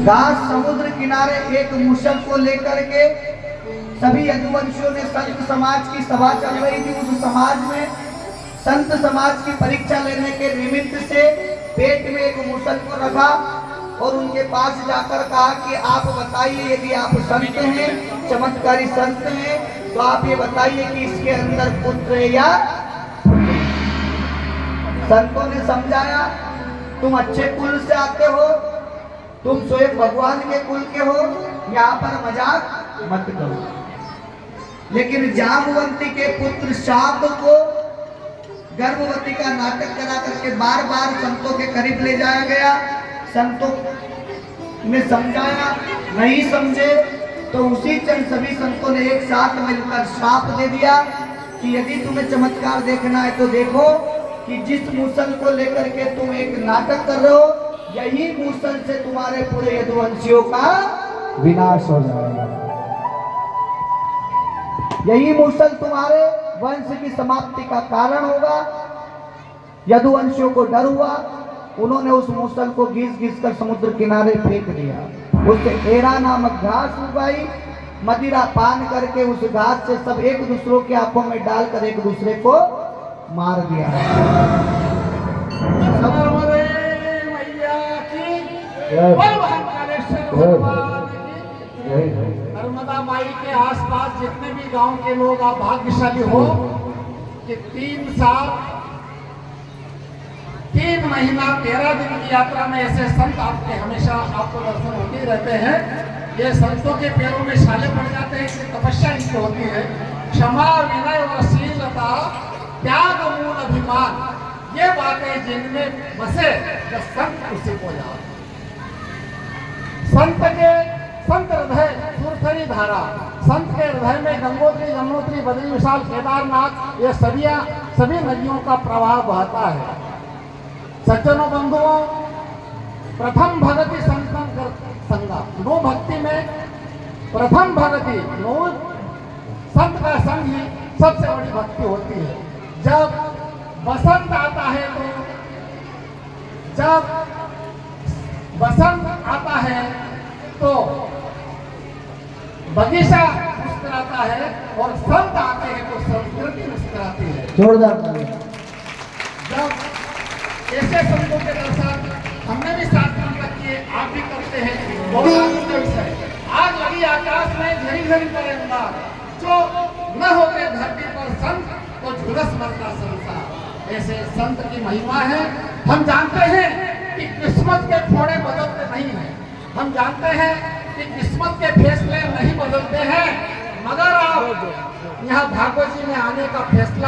घास समुद्र किनारे एक मूषक को लेकर के सभी यदुवंशियों ने संत समाज की सभा चल रही थी। उस समाज में संत समाज की परीक्षा लेने के निमित्त से पेट में एक मूषक को रखा और उनके पास जाकर कहा कि आप बताइए, यदि आप संत हैं, चमत्कारी संत हैं, तो आप ये बताइए कि इसके अंदर पुत्र है या संतों ने समझाया, तुम अच्छे कुल से आते हो, तुम स्वयं भगवान के कुल के हो, यहाँ पर मजाक मत करो। लेकिन जामवंती के पुत्र शाप को गर्भवती का नाटक करा करके बार बार संतों के करीब ले जाया गया। संतों ने समझाया, नहीं समझे तो उसी क्षण सभी संतों ने एक साथ मिलकर शाप दे दिया कि यदि तुम्हें चमत्कार देखना है तो देखो कि जिस मूसल को लेकर के तुम एक नाटक कर रहे हो, यही मूसल से तुम्हारे पूरे यदुवंशियों का विनाश हो जाएगा। यही मूसल तुम्हारे वंश की समाप्ति का कारण होगा। यदुवंशियों को डर हुआ, उन्होंने उस मूसल को घिस घिस कर समुद्र किनारे फेंक दिया। उससे एरा नामक घास उगाई, मदिरा पान करके उस घास से सब एक दूसरों के आंखों में डालकर एक दूसरे को मार दिया। नर्मदा माई के आसपास जितने भी गांव के लोग, आप भाग्यशाली हो कि 3 साल 3 महीना 13 दिन की यात्रा में ऐसे संत आपके हमेशा आपको दर्शन होते ही रहते हैं। ये संतों के पैरों में छाले पड़ जाते हैं, इसलिए तपस्या इनकी होती है। क्षमा, विनय और शीलता, त्याग, मूल अभिमान, ये बातें जिनमें बसे तो संत उसी को जाओ। संत हृदय सुरसरी धारा, संत के हृदय में गंगोत्री, यमुनोत्री, बद्री, विशाल, केदारनाथ, ये सभी नदियों का प्रवाह बहता है। सज्जनों बंधुओं, प्रथम भगति संतन संगा, नो भक्ति में प्रथम भगति, नो संत का संग ही सबसे बड़ी भक्ति होती है। जब बसंत आता है तो बगीचा मुस्कुराता है और संत आते हैं तो संस्कृति मुस्कुराती है। जोरदार। जब ऐसे संतों के दर्शन हमने भी 7 दिन तक किए, आप भी करते हैं, बहुत आनंद का विषय। आग लगी आकाश में झरी झरी पड़ेगा, जो न होते धरती पर संत तो झुलस मरता संसार। ऐसे संत की महिमा है। हम जानते हैं कि किस्मत के फोड़े बदलते नहीं हैं, हम जानते हैं कि किस्मत के फैसले नहीं बदलते हैं, मगर आप यहाँ भागवत जी में आने का फैसला